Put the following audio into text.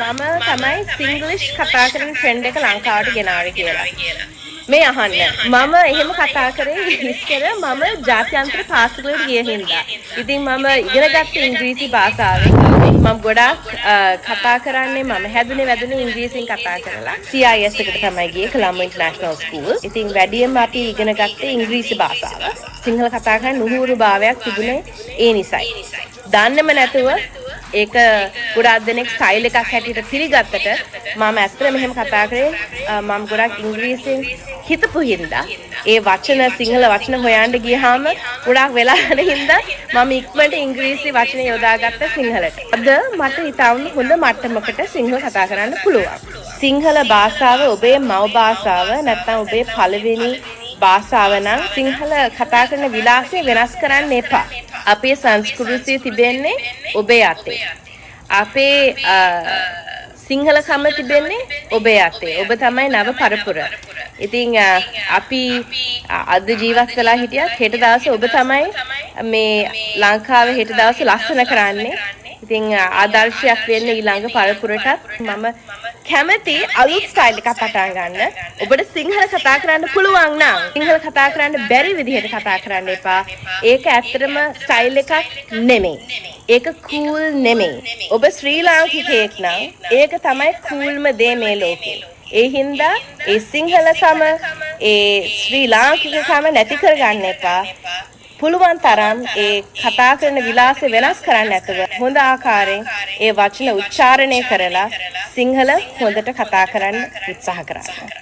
මම තමයි සිංග්ලිෂ් කතා කරන ට්‍රෙන්ඩ් එක ලංකාවට ගෙනාවේ කියලා. මේ අහන්න. මම එහෙම කතා කරේ ඉස්සර මම ජාත්‍යන්තර පාසලට ගිය හින්දා. ඉතින් මම ඉගෙන ගත්ත ඉංග්‍රීසි භාෂාවෙන් මම ගොඩාක් කතා කරන්නේ මම හැදුනේ වැදුනේ ඉංග්‍රීසියෙන් කතා කරලා. CIS එකට තමයි ගියේ කොළඹ ඉන්ටර්නැෂනල් ස්කූල්. ඉතින් වැඩියෙන්ම අපි ඉගෙන ගත්තේ ඉංග්‍රීසි භාෂාව. සිංහල කතා කරන්න නුහුරු භාවයක් තිබුණේ ඒ නිසයි. දන්නේම නැතුව ඒක ගොඩාක් දෙනෙක් ස්ටයිල් එකක් හැටියට පිළිගත්තට මම ඇත්තට මෙහෙම කතා කරේ මම ගොඩාක් ඉංග්‍රීසියෙන් හිතපු හින්දා ඒ වචන සිංහල වචන හොයන්න ගියාම ගොඩාක් වෙලා යන හින්දා මම ඉක්මනට ඉංග්‍රීසි වචන යොදාගත්ත සිංහලට. අද මට ඊටවුන් හොඳ මට්ටමකට සිංහල කතා කරන්න පුළුවන්. සිංහල භාෂාව ඔබේ මව් භාෂාව නැත්නම් ඔබේ පළවෙනි භාෂාව නම් සිංහල කතා කරන විලාසය වෙනස් කරන්න එපා. අපේ සංස්කෘතිය තිබෙන්නේ ඔබේ අතේ. අපේ සිංහලකම තිබෙන්නේ ඔබේ අතේ. ඔබ තමයි නව පරපුර. ඉතින් අපි අද ජීවත් වෙලා හිටියත් හෙට දවසේ ඔබ තමයි මේ ලංකාවේ හෙට දවසේ ලස්සන කරන්නේ. ඉතින් ආදර්ශයක් වෙන්න ඊළඟ පරපුරටත් මම කැමති අලුත් ස්ටයිල් එකක් පටන් ගන්න. ඔබට සිංහල කතා කරන්න පුළුවන් නම් සිංහල කතා කරන්න බැරි විදිහට කතා කරන්න එපා. ඒක ඇත්තටම ස්ටයිල් එකක් නෙමෙයි. ඒක කූල් නෙමෙයි. ඔබ ශ්‍රී ලාංකිකයෙක් නම් ඒක තමයි කූල්ම දේ මේ ලෝකේ. ඒ හින්දා ඒ සිංහලකම ඒ ශ්‍රී ලාංකිකකම නැති කරගන්න එපා. පුළුවන් තරම් ඒ කතා කරන විලාසය වෙනස් කරන්න නැතුව හොඳ ආකාරයෙන් ඒ වචන උච්චාරණය කරලා සිංහල හොඳට කතා කරන්න උත්සාහ කරන්න.